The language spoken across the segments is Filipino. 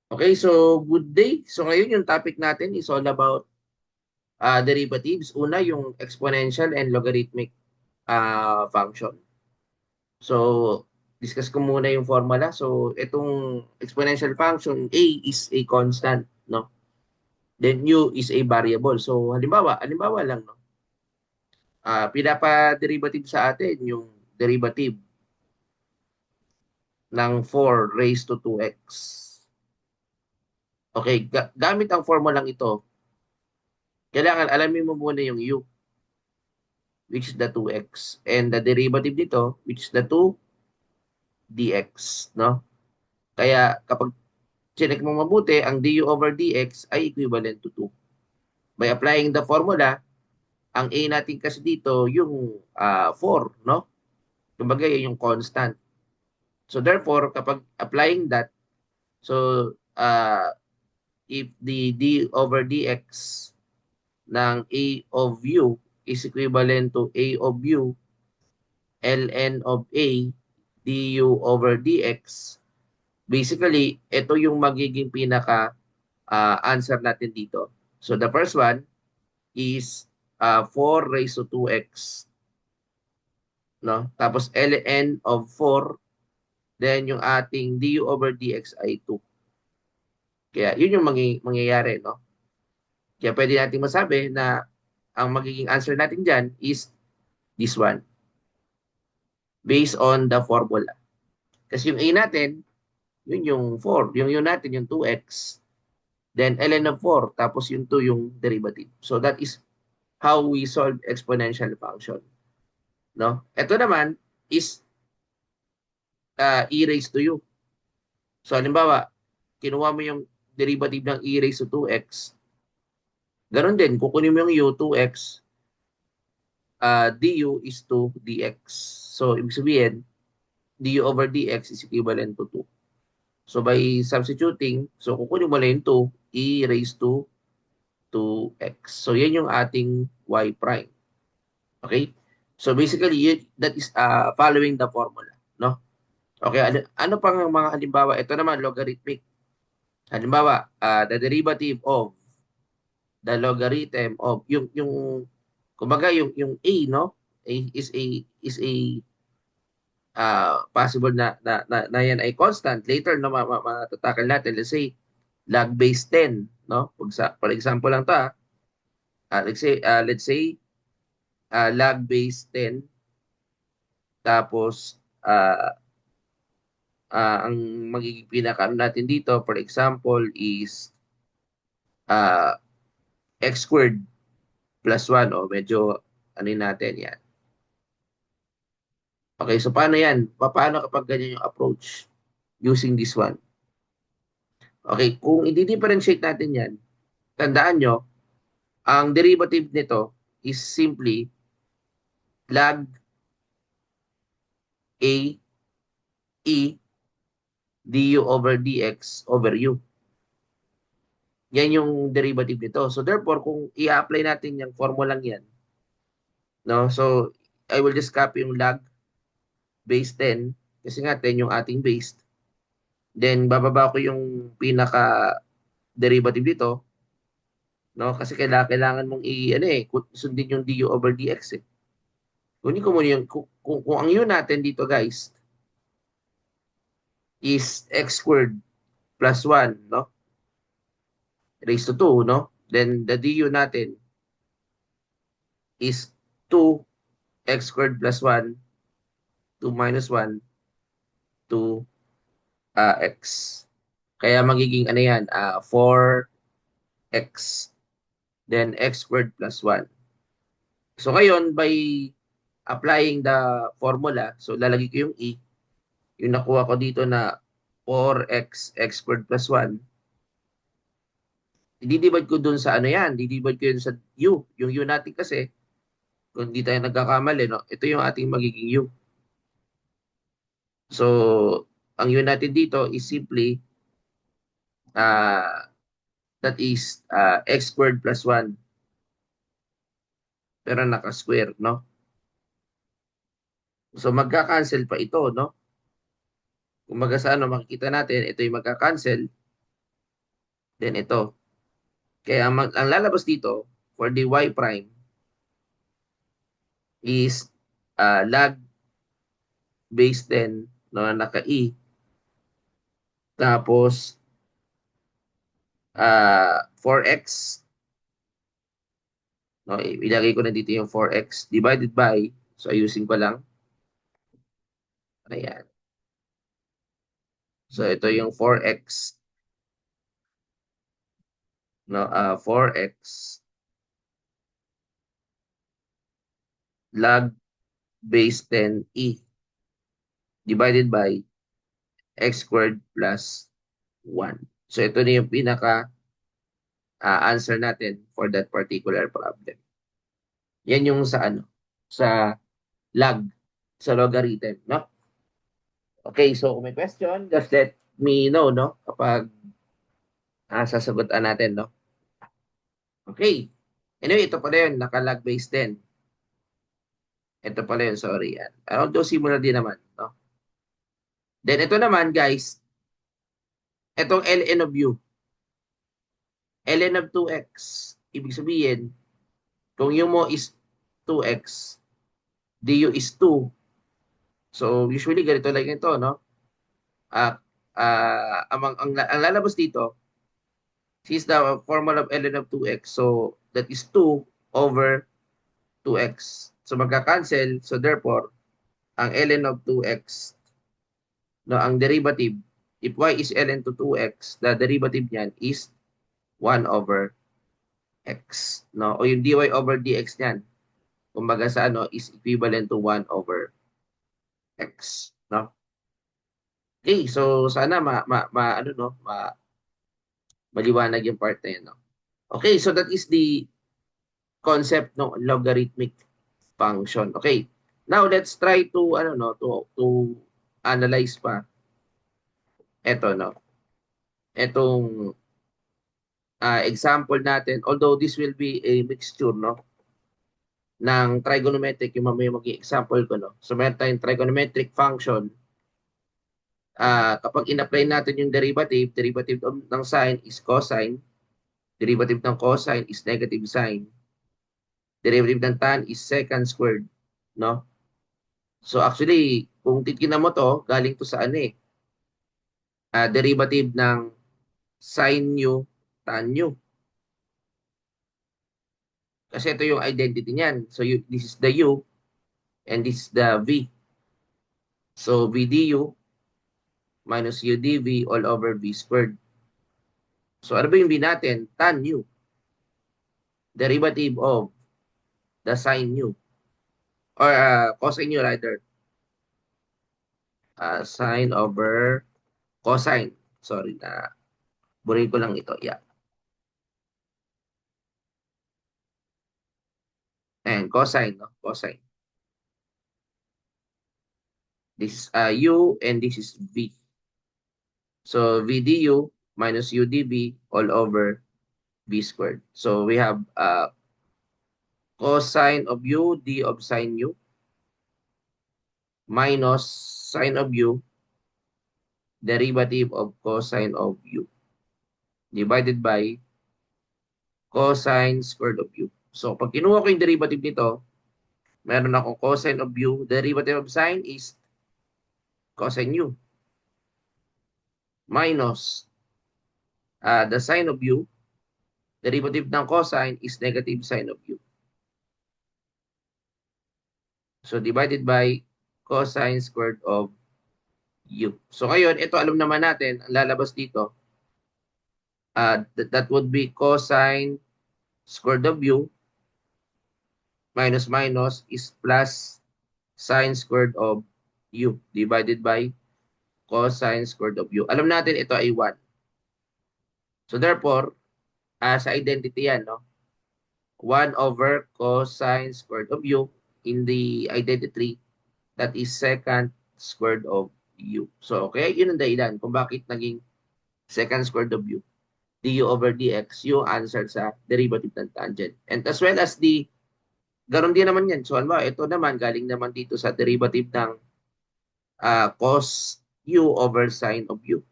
Okay, so good day. So ngayon yung topic natin is all about derivatives. Una, yung exponential and logarithmic function. So, discuss ko muna yung formula. So, itong exponential function, a is a constant, no? Then u is a variable. So, halimbawa lang, no? Pinapa-derivative sa atin yung derivative ng 4 raised to 2x. Okay, gamit ang formulang ito, kailangan alamin mo muna yung u, which is the 2x, and the derivative nito, which is the 2 dx, no? Kaya kapag chinek mo mabuti, ang du over dx ay equivalent to 2. By applying the formula, ang a natin kasi dito yung 4, no? Kumbaga yun yung constant. So therefore, kapag applying that, so if the d over dx ng a of u is equivalent to a of u ln of a du over dx. Basically, ito yung magiging pinaka answer natin dito. So the first one is 4 raised to 2x, no? Tapos ln of 4, then yung ating du over dx ay 2. Kaya yun yung mangyayari, no? Kaya pwede natin masabi na ang magiging answer natin dyan is this one, based on the formula. Kasi yung a natin, yun yung 4. Yung yun natin, yung 2x. Then ln of 4, tapos yung 2 yung derivative. So that is how we solve exponential function. No? Ito naman is e raised to u. So halimbawa, kinuha mo yung derivative ng e raised to 2x. Ganon din, kukunin mo yung u, 2x, du is 2 dx. So ibig sabihin, du over dx is equivalent to 2. So by substituting, so kukunin mo lang yung 2, e raised to 2x. So yan yung ating y prime. Okay? So basically, that is following the formula. No? Okay, ano pang mga halimbawa? Ito naman, logarithmic. Halimbawa, the derivative of the logarithm of yung kumbaga yung a, no? A is a possible na yan ay constant. Later na matatakal natin, let's say log base 10, no? For example lang 'to, let's say log base 10, tapos ang magiging pinaka natin dito, for example, is uh, x squared plus 1. O medyo ano natin yan. Okay, so paano yan? Paano kapag ganyan yung approach using this one? Okay, kung i-differentiate natin yan, tandaan nyo, ang derivative nito is simply log a e du over dx over u. Yan yung derivative nito. So therefore, kung i-apply natin yung formulang yan, no? So I will just copy yung log base 10 kasi nga 10 yung ating base. Then bababa ko yung pinaka derivative dito, no? Kasi kailangan mong ano sundin yung du over dx eh. Kunin ko muna yung kung ang u natin dito guys is x squared plus 1, no? Raised to 2, no? Then the du natin is 2 x squared plus 1, 2 minus 1, 2 x. Kaya magiging ano yan, 4x, then x squared plus 1. So ngayon, by applying the formula, so lalagay ko yung e, yung nakuha ko dito na 4x x squared plus 1, i-divide ko dun sa ano yan, i-divide ko yun sa u. Yung u natin kasi, kung hindi tayo nagkakamali, no? Ito yung ating magiging u. So, ang u natin dito is simply uh, that is x squared plus 1, pero naka-square, no? So magka-cancel pa ito, no? Kung maga sa ano, makikita natin, ito yung magka-cancel. Then ito. Kaya ang lalabas dito for the y prime is log base 10 no, na naka-e. Tapos 4x. No, ilagay ko na dito yung 4x divided by, so ayusin ko lang. Ayan. So ito yung 4x, no, 4x log base 10e divided by x squared plus 1. So ito na yung pinaka answer natin for that particular problem. Yan yung sa ano, sa log, sa logarithm, no? Okay, so kung may question, just let me know, no? Kapag sasagutan natin, no? Okay. Anyway, ito pala yun, naka-log base 10. Ito pala yun, sorry. Yan. Although similar din naman, no? Then ito naman, guys, itong ln of u. ln of 2x. Ibig sabihin, kung u mo is 2x, du is 2. So, usually, ganito lang ito, no? Ang lalabas dito, this is the formula of ln of 2x. So, that is 2 over 2x. So, magka-cancel. So, therefore, ang ln of 2x, no, ang derivative, if y is ln to 2x, the derivative niyan is 1 over x. No? O yung dy over dx niyan, kumbaga sa ano, is equivalent to 1 over x. No? Okay, so sana ano, no, maliwanag yung part na yun. No? Okay, so that is the concept ng logarithmic function. Okay. Now let's try to ano, no, to analyze pa ito, no. Etong example natin, although this will be a mixture, no, ng trigonometric, yung mamaya maging example ko, no. So meron tayong trigonometric function. Kapag in-apply natin yung derivative ng sine is cosine, derivative ng cosine is negative sine, derivative ng tan is secant squared, no? So actually, kung titignan mo to, galing to sa ano eh, derivative ng sin u, tan u. Kasi ito yung identity niyan. So this is the u and this is the v. So v du minus u dv all over v squared. So ano ba yung v natin? Tan u. Derivative of the sin u. Or cosine u rather. Sine over cosine. Sorry na. Burin ko lang ito. Yeah. And cosine, no? Cosine. This is u and this is v. So v du minus u dv all over v squared. So we have cosine of u, d of sine u, minus sine of u, derivative of cosine of u, divided by cosine squared of u. So pag kinuha ko yung derivative nito, meron akong cosine of u, derivative of sine is cosine u, minus the sine of u, derivative ng cosine is negative sine of u. So divided by cosine squared of u. So ngayon, ito alam naman natin, ang lalabas dito, that would be cosine squared of u minus minus is plus sine squared of u divided by cosine squared of u. Alam natin ito ay 1. So therefore, sa identity yan, no? 1 over cosine squared of u in the identity, that is secant squared of u. So, okay, yun ang dahilan kung bakit naging secant squared of u. du over dx, yung answer sa derivative ng tangent. And as well as ganon din naman yan. So, ano ba, ito naman, galing naman dito sa derivative ng cos u over sine of u.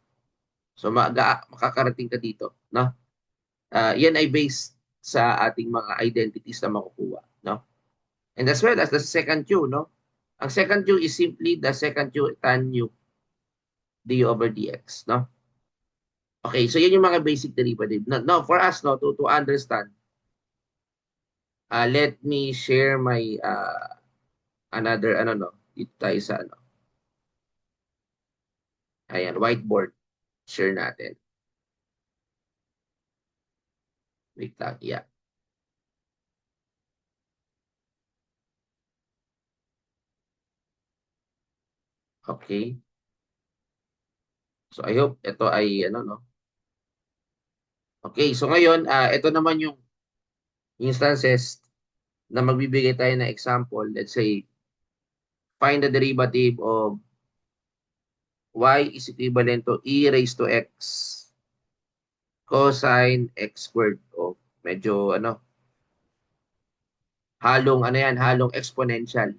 So, makakarating ka dito. no? Yan ay based sa ating mga identities na makukuha, no? And as well as the second Q, no? Ang second Q is simply the second Q tan U du over dx, no? Okay, so yan yung mga basic derivative. No, for us, no, to understand, let me share my another, ano, no, dito tayo sa, ano, ayan, whiteboard. Share natin. Wait lang, yeah. Okay. So I hope ito ay, ano, no. Okay, so ngayon, ito naman yung instances na magbibigay tayo ng example. Let's say, find the derivative of y is equivalent to e raised to x cosine x squared. O, medyo, ano, halong, ano yan, halong exponential.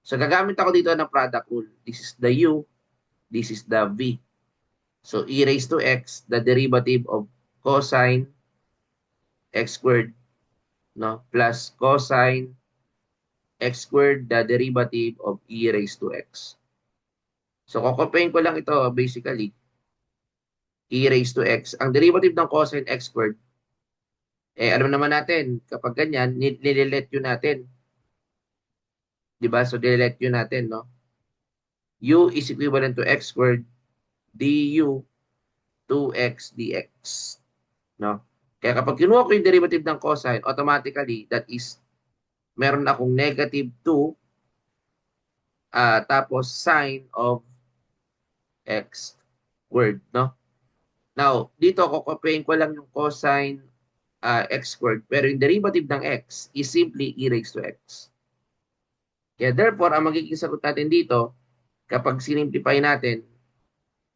So, gagamit ako dito ng product rule. This is the u, this is the v. So, e raised to x, the derivative of cosine x squared, no, plus cosine x squared, the derivative of e raised to x. So, kukopihin ko lang ito, basically, e raised to x. Ang derivative ng cosine x squared, alam naman natin, kapag ganyan, nililet yun natin. Diba? So, nililet yun natin, no? U is equivalent to x squared du 2x dx. No? Kaya kapag kinuha ko yung derivative ng cosine, automatically, that is, meron akong negative 2, tapos sine of x squared, no? Now, dito, kukopihin ko lang yung cosine x squared, pero yung derivative ng x is simply e raised to x. Kaya therefore, ang magiging sagot natin dito, kapag sinimplify natin,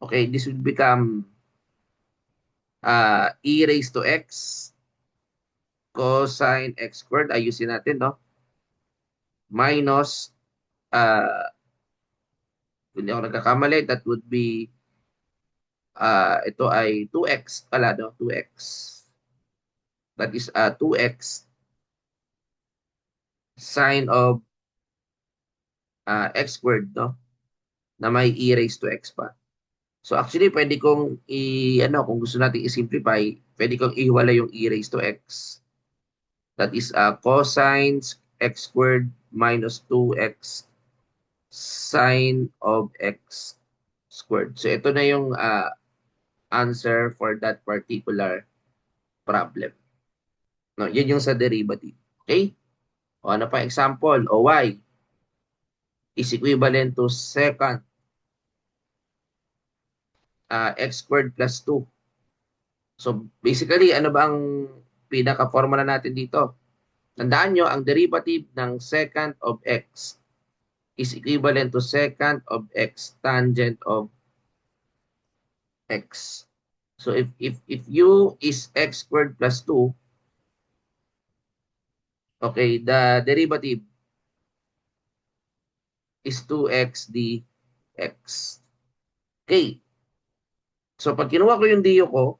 okay, this will become e raised to x cosine x squared, ayusin natin, no? Minus, uh, hindi ako nagkakamali, that would be, ito ay 2x pala, no? 2x. That is 2x sine of x squared, no? Na may e raised to x pa. So actually, pwede kong ano, kung gusto natin i-simplify, pwede kong ihiwala yung e raised to x. That is cosine x squared minus 2x sine of x squared. So ito na yung answer for that particular problem. No, yan yung sa derivative. Okay? O ano pa example? O y is equivalent to second x squared plus 2. So basically, ano ba ang pinaka-formula natin dito? Tandaan nyo, ang derivative ng second of x is equivalent to second of x tangent of x. So if u is x squared plus 2, okay, the derivative is 2x dx. Okay. So pag kinuha ko yung du ko,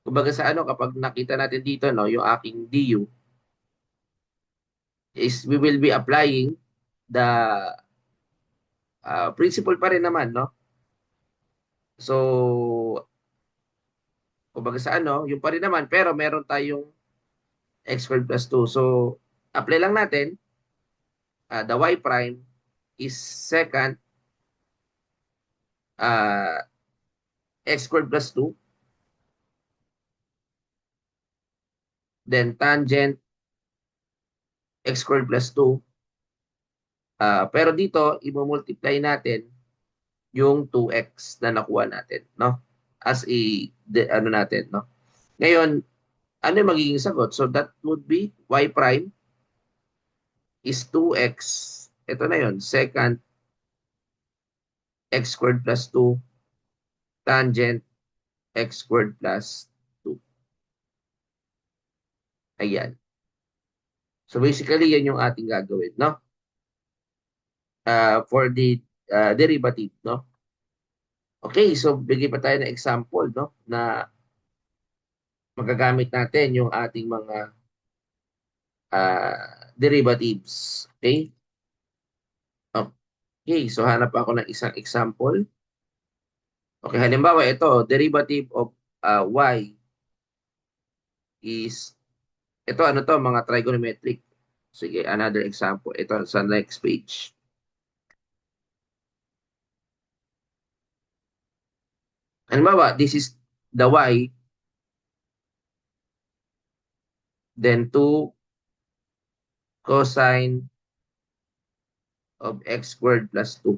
kumbaga sa ano, kapag nakita natin dito, no, yung aking du, is we will be applying the principle pa rin naman, no? So, kumbaga sa ano, yung pa rin naman, pero meron tayong x squared plus 2. So, apply lang natin, the y prime is second uh, x squared plus 2, then tangent x squared plus 2. Pero dito, i-multiply natin yung 2x na nakuha natin, no? As ano natin, no? Ngayon, ano yung magiging sagot? So that would be y prime is 2x. Ito na yon, second x squared plus 2 tangent x squared plus 2. Ayan. So basically, yan yung ating gagawin, no? For the derivative, no? Okay, so bigay pa tayo ng example, no? Na magagamit natin yung ating mga derivatives. Okay? Okay, so hanap ako ng isang example. Okay, halimbawa ito, derivative of y is, ito ano to, mga trigonometric. Sige, another example. Ito sa next page. Halimbawa, this is the y, then 2 cosine of x squared plus 2.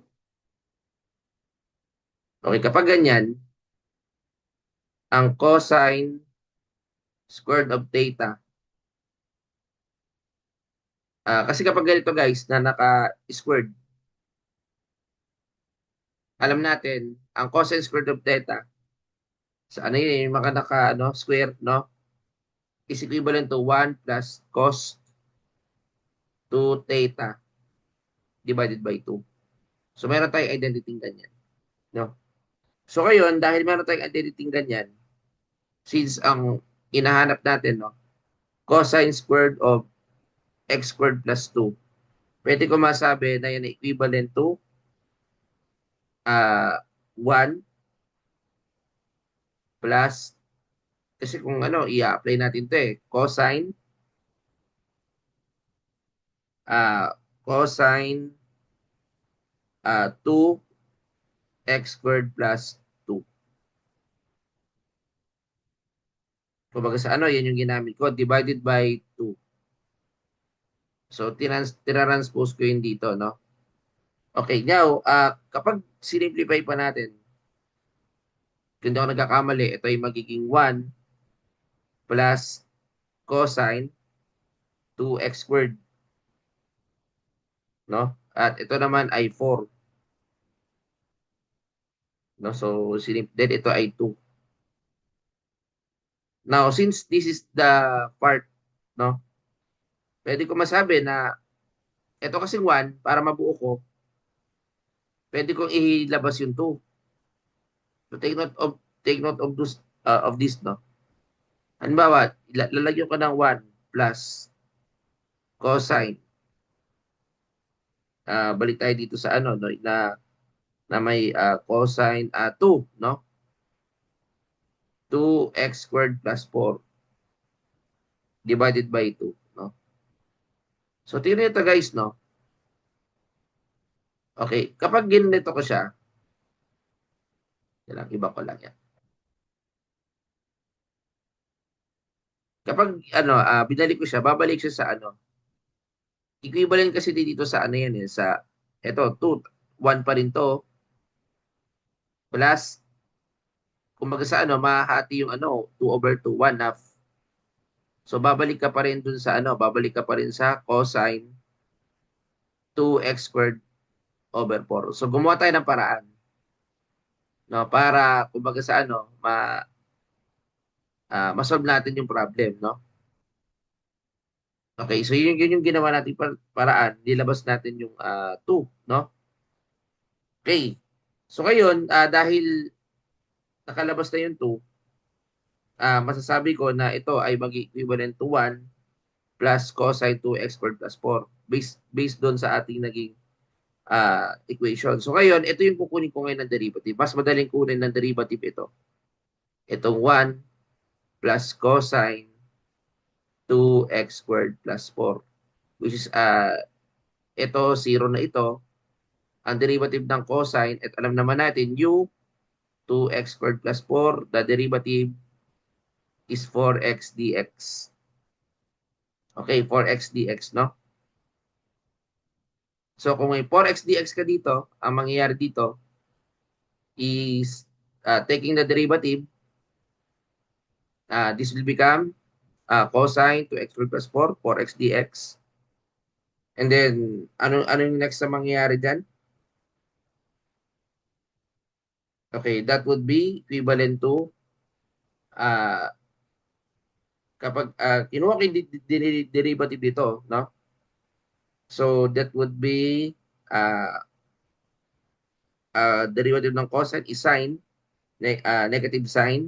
Okay, kapag ganyan, ang cosine squared of theta, kasi kapag ganito guys, na naka-squared, alam natin, ang cosine squared of theta, sa ano yun, yung mga naka, ano, square, no? Is equivalent to 1 plus cos 2 theta divided by 2. So, meron tayong identity ganyan, no? So, ngayon, dahil meron tayong identity ganyan, since ang inahanap natin, no, cosine squared of x squared plus 2, pwede ko masabi na yan ay equivalent to 1 plus, kasi kung ano, i-apply natin to cosine, uh, cosine 2x squared plus 2. Kumbaga sa ano, yan yung ginamit ko, divided by 2. So, tinranspose ko yun dito, no? Okay, now, kapag sinimplify pa natin, kung hindi ako nagkakamali, ito ay magiging 1 plus cosine 2x squared, no? At ito naman ay 4, no? So, then ito ay 2. Now, since this is the part, no? Pwede ko masabi na ito kasing 1, para mabuo ko, pwede kong ilabas yung 2. So, take note of this, no? Halimbawa, lalagyan ko ng 1 plus cosine. Balik tayo dito sa ano, no, na may cosine 2, no? 2x squared plus 4 divided by 2, no? So, tingnan nito guys, no? Okay, kapag ginito ko siya, iba ko lang yan. Kapag ano, binalik ko siya, babalik siya sa ano. Equivalent kasi dito sa ano yan sa eto 2, 1 pa rin to plus kumbaga sa ano, mahati yung ano, 2 over 2, 1 half. So babalik ka pa rin dun sa ano, babalik ka pa rin sa cosine 2x squared over 4. So gumawa tayo ng paraan, no, para kumbaga sa ano, ma-solve natin yung problem, no? Okay, so yun yung ginawa natin paraan, nilabas natin yung 2, no? Okay. So ngayon, dahil nakalabas na yung 2, masasabi ko na ito ay mag-equivalent to 1 plus cosine 2x squared plus 4 based doon sa ating naging equation. So ngayon, ito yung kukunin ko ngayon ng derivative. Mas madaling kunin ng derivative ito. Itong 1 plus cosine 2x squared plus 4, which is ito 0 na ito. Ang derivative ng cosine, at alam naman natin, u 2x squared plus 4, the derivative is 4x dx. Okay, 4x dx, no? So kung may 4x dx ka dito, ang mangyayari dito is taking the derivative, this will become cosine 2x squared plus 4, 4x dx. And then, ano yung next na mangyayari dyan? Okay, that would be equivalent to, uh, kapag kinuha ko yung derivative dito, no? So, that would be, derivative ng cosine is sine, negative sign.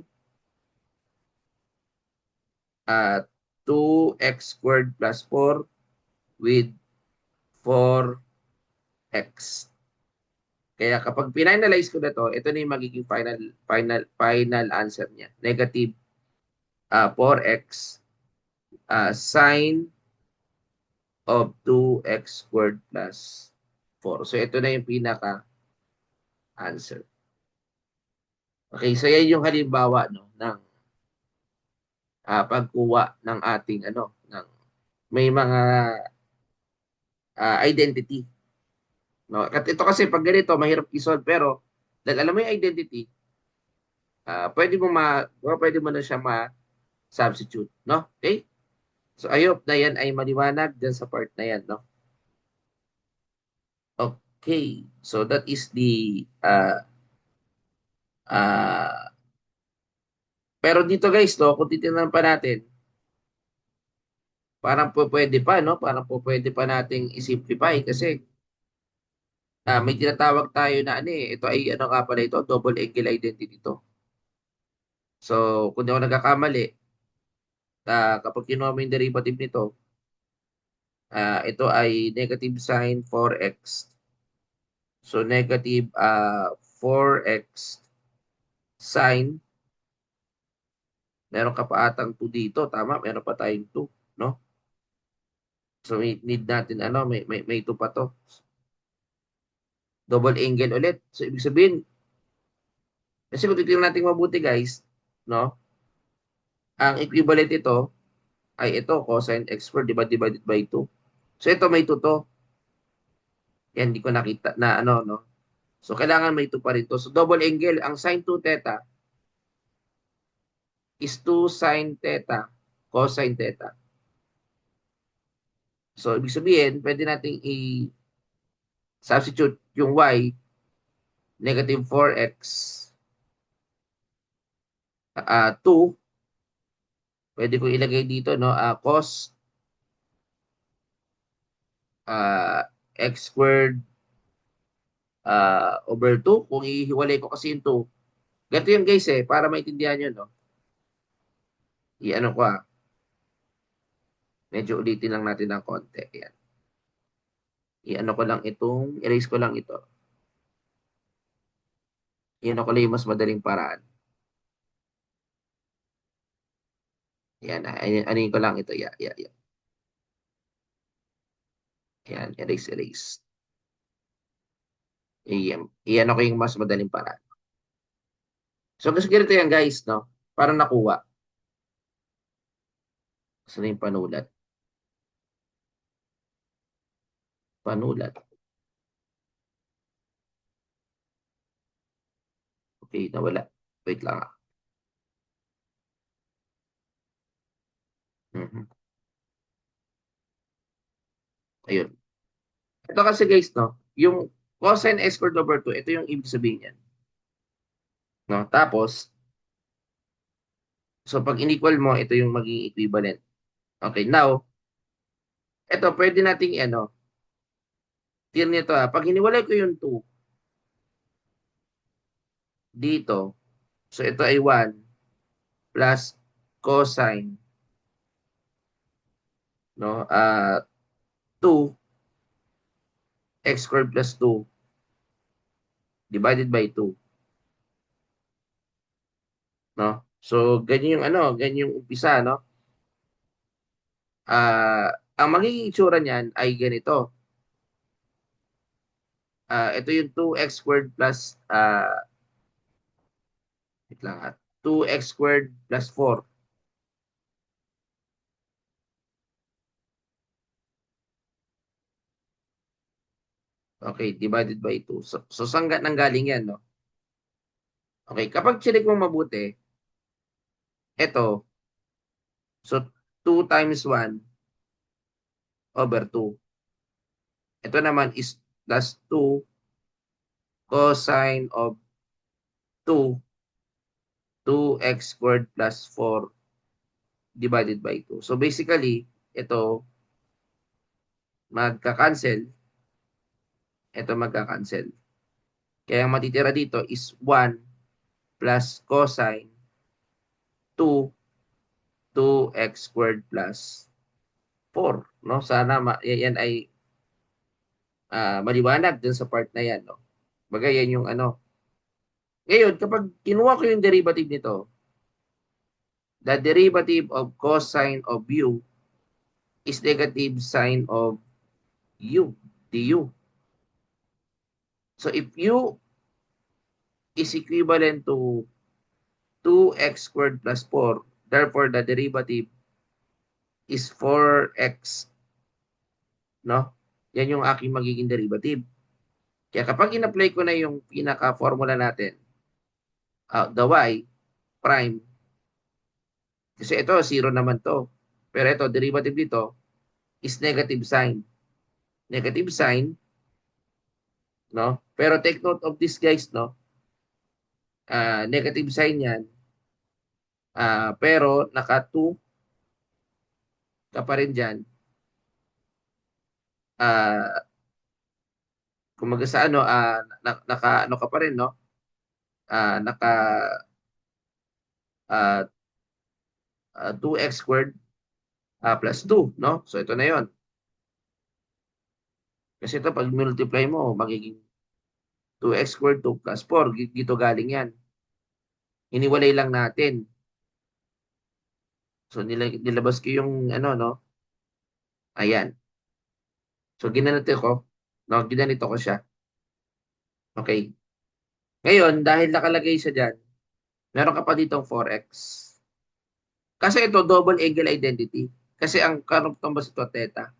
uh, 2x squared plus 4 with 4x. Kaya kapag finalize ko na to, ito na yung magiging final answer niya. Negative 4x sine of 2x squared plus 4. So ito na yung pinaka-answer. Okay, so yan yung halimbawa no ng pagkuha ng ating may mga identity. No? At ito kasi pag ganito mahirap i-solve pero dahil alam mo yung identity, pwede mo na siya ma-substitute, no? Okay? So I hope na yan ay maliwanag dyan sa part na yan, no? Okay. So that is the uh, pero dito guys, no, kung titingnan pa natin, parang po pwede pa, no? Parang po pwede pa nating i-simplify kasi may tinatawag tayo na ito ay ano nga pala ito, double angle identity ito. So, kung di ako nagkakamali, kapag kinuha mo yung derivative nito, ito ay negative sine 4x. So, negative 4x sine, meron ka pa atang 2 dito, tama? Meron pa tayong 2, no? So, need natin, may 2 pa to. Double angle ulit. So, ibig sabihin, kasi kung titignan natin mabuti guys, no? Ang equivalent ito ay ito, cosine x squared divided by 2. So, ito may 2 to. Yan, hindi ko nakita na no? So, kailangan may 2 pa rin to. So, double angle, ang sine 2 theta is 2 sine theta cosine theta. So, ibig sabihin, pwede nating i-substitute yung y, negative 4x, 2, pwede ko ilagay dito, no? Cos uh, x squared over 2. Kung ihiwalay ko kasi yung 2, ganito yung guys para maintindihan nyo, no? I-ano ko medyo ulitin lang natin ng konti. Yan. I-ano ko lang erase ko lang ito. I-ano ko lang yung mas madaling paraan. Yan, anin ko lang ito. Yeah. Yan, erase. I-ano ko yung mas madaling paraan. So, kasi ganito yan guys, no? Para nakuha. Saan yung panulat? Panulat. Okay, nawala. Wait lang Mhm. Ayun. Ito kasi guys, no? Yung cosine x squared over 2, ito yung ibig sabihin yan. No? Tapos, so pag inequal mo, ito yung maging equivalent. Okay, now, ito pwede nating tier nito pag hiniwalay ko yung 2 dito, so ito ay 1 plus cosine, no? 2 x squared plus 2 divided by 2, no? So, ganyan yung ganyan yung umpisa, no? Ang magiging itsura niyan ay ganito. Ito yung 2x squared plus wait lang 2x squared plus 4. Okay, divided by 2. So saan nanggaling yan, no? Okay, kapag chinik mo mabuti, ito, so 2 times 1 over 2. Ito naman is plus 2 cosine of 2, 2x squared plus 4 divided by 2. So basically, ito magka-cancel, ito magka-cancel. Kaya ang matitira dito is 1 plus cosine 2 2x squared plus 4. No? Sana yan ay maliwanag dun sa part na yan. No? Bagay yan yung ano. Ngayon, kapag kinuha ko yung derivative nito, the derivative of cosine of u is negative sine of u, du. So if u is equivalent to 2x squared plus 4, therefore the derivative is 4x, no? Yan yung aking magiging derivative. Kaya kapag in-apply ko na yung pinaka-formula natin, the y prime, kasi ito, 0 naman to. Pero ito, derivative dito is negative sign. Negative sign, no? Pero take note of this, guys, no? Negative sign yan. Pero naka 2 ka pa rin dyan. Kumaga sa ano, naka, ano ka pa rin, no? Naka 2x squared plus 2, no? So ito na yon. Kasi ito, pag multiply mo, magiging 2x squared 2 plus 4. Dito galing yan. Iniwalay lang natin. So nilabas ko yung ano, no? Ayan. So ginanito ko, no? Ginanito ko siya. Okay. Ngayon, dahil nakalagay siya dyan, meron ka pa ditong 4x. Kasi ito, double angle identity. Kasi ang katumbas ito, theta.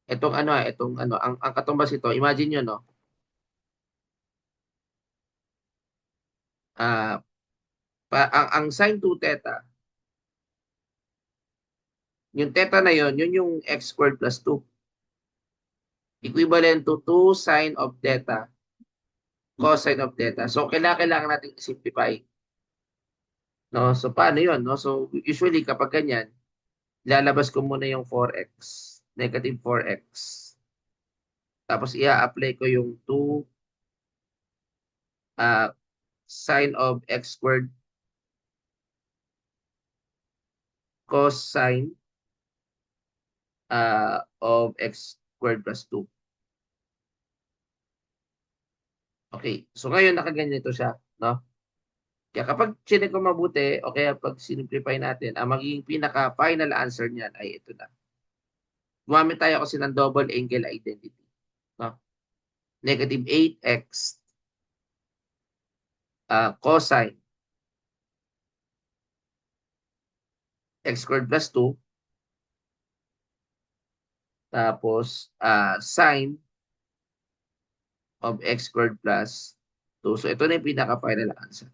Itong ano, ang katumbas ito, imagine nyo, no? Ah, ang sin 2 theta, yung theta na yon, yun yung x squared plus 2. Equivalent to 2 sine of theta, cosine of theta. So, kailangan natin simplify. No? So, paano yun? No? So, usually, kapag ganyan, lalabas ko muna yung 4x, negative 4x. Tapos, i-apply ko yung 2 sine of x squared cosine of x squared plus 2. Okay. So, ngayon, nakaganito siya. No? Kaya kapag chinek ko mabuti, o kaya pag sinimplify natin, ang magiging pinaka-final answer niyan ay ito na. Gumamit tayo kasi ng double angle identity. No? Negative 8x cosine x squared plus 2 tapos sine of x squared plus 2. So ito na yung pinaka-final answer.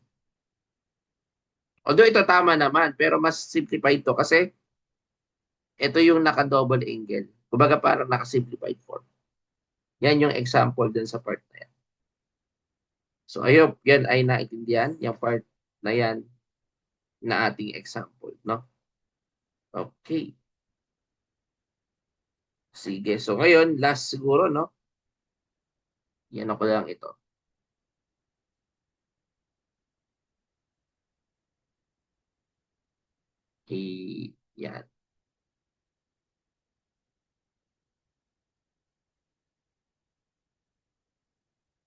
Although ito tama naman, pero mas simplified to kasi ito yung naka-double angle. Kumbaga parang naka-simplified form. Yan yung example dun sa part na yan. So ayun, yan ay naintindihan, yung part na yan na ating example, no? Okay. Sige. So ngayon, last siguro, no? Yan ako lang ito. Okay. Yan.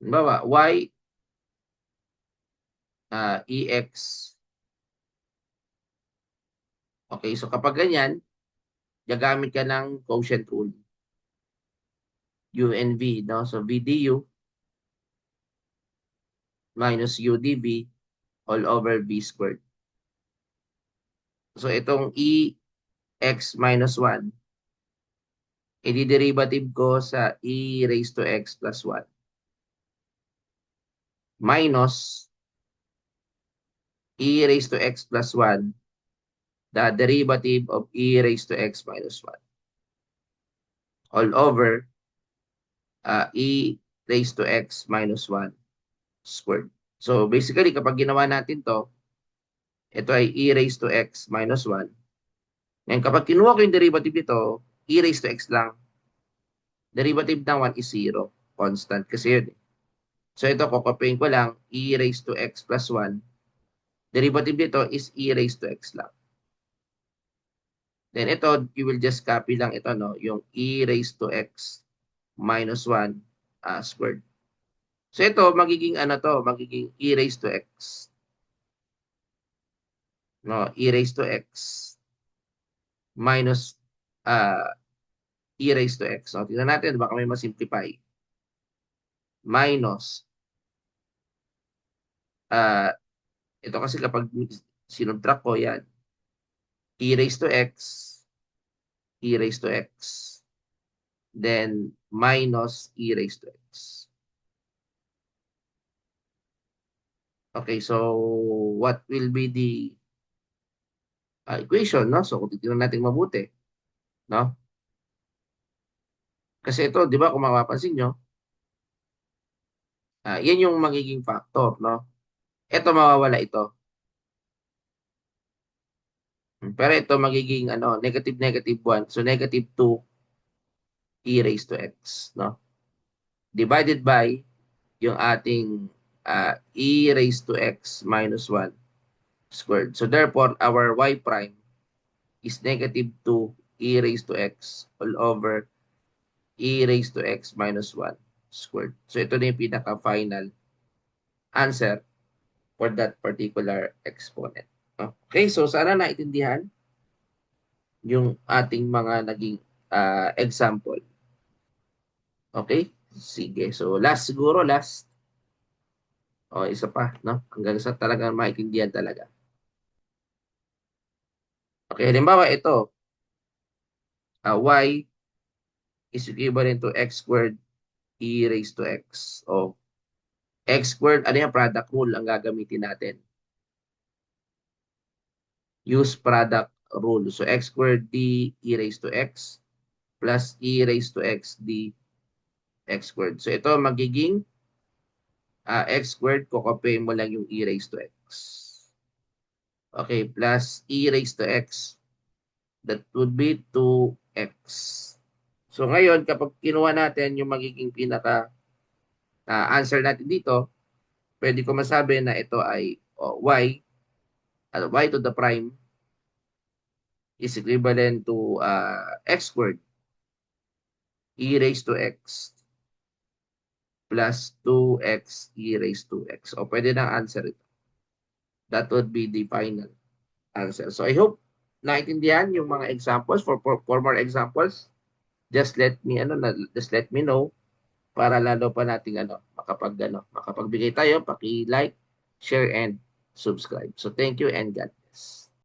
Halimbawa, y ex. Okay, so kapag ganyan, gagamit ka ng quotient rule. U and V, no? So V du minus U dV all over V squared. So itong E x minus 1, i-derivative ko sa E raised to x plus 1 minus E raised to x plus 1, the derivative of E raised to x minus 1 all over E raised to x minus 1 squared. So basically, kapag ginawa natin to, ito ay e raised to x minus 1. Ngayon, kapag kinuha ko yung derivative nito, e raised to x lang. Derivative ng 1 is 0. Constant kasi yun. So ito, kukopiin ko lang, e raised to x plus 1. Derivative nito is e raised to x lang. Then ito, you will just copy lang ito, no? Yung e raised to x minus 1 squared. So ito, magiging ano to? Magiging e raised to x. No? E raised to x minus uh, e raised to x. So, tingnan natin, baka may masimplify. Minus, uh, ito kasi kapag sinubtract ko, yan. E raised to x, e raised to x, then minus e raised to x. Okay, so what will be the equation, no? So, kung titignan natin mabuti, no? Kasi ito, di ba, kung mapapansin nyo, yan yung magiging factor, no? Ito, mawawala ito. Pero ito, magiging negative, negative 1. So, negative 2 e raised to x, no? Divided by yung ating e raised to x minus 1 squared. So, therefore, our y prime is negative 2 e raised to x all over e raised to x minus 1 squared. So, ito na yung pinaka-final answer for that particular exponent. Okay, so sana naintindihan yung ating mga naging example. Okay? Sige. So, last siguro, last. O, isa pa, no? Hanggang sa talagang maintindihan talaga. Okay, halimbawa ito, y is equivalent to x squared e raised to x. O, x squared, ano yung product rule ang gagamitin natin? Use product rule. So, x squared d e raised to x plus e raised to x d x squared. So, ito magiging x squared, kukopihin mo lang yung e raised to x. Okay, plus e raised to x. That would be 2x. So ngayon, kapag kinuha natin yung magiging pinaka answer natin dito, pwede ko masabi na ito ay y to the prime is equivalent to x squared e raised to x plus 2x e raised to x. O pwede na answer ito. That would be the final answer. So I hope naintindihan yung mga examples. For more examples, just let me know para lalo pa nating makapagbigay tayo, paki-like, share and subscribe. So thank you and God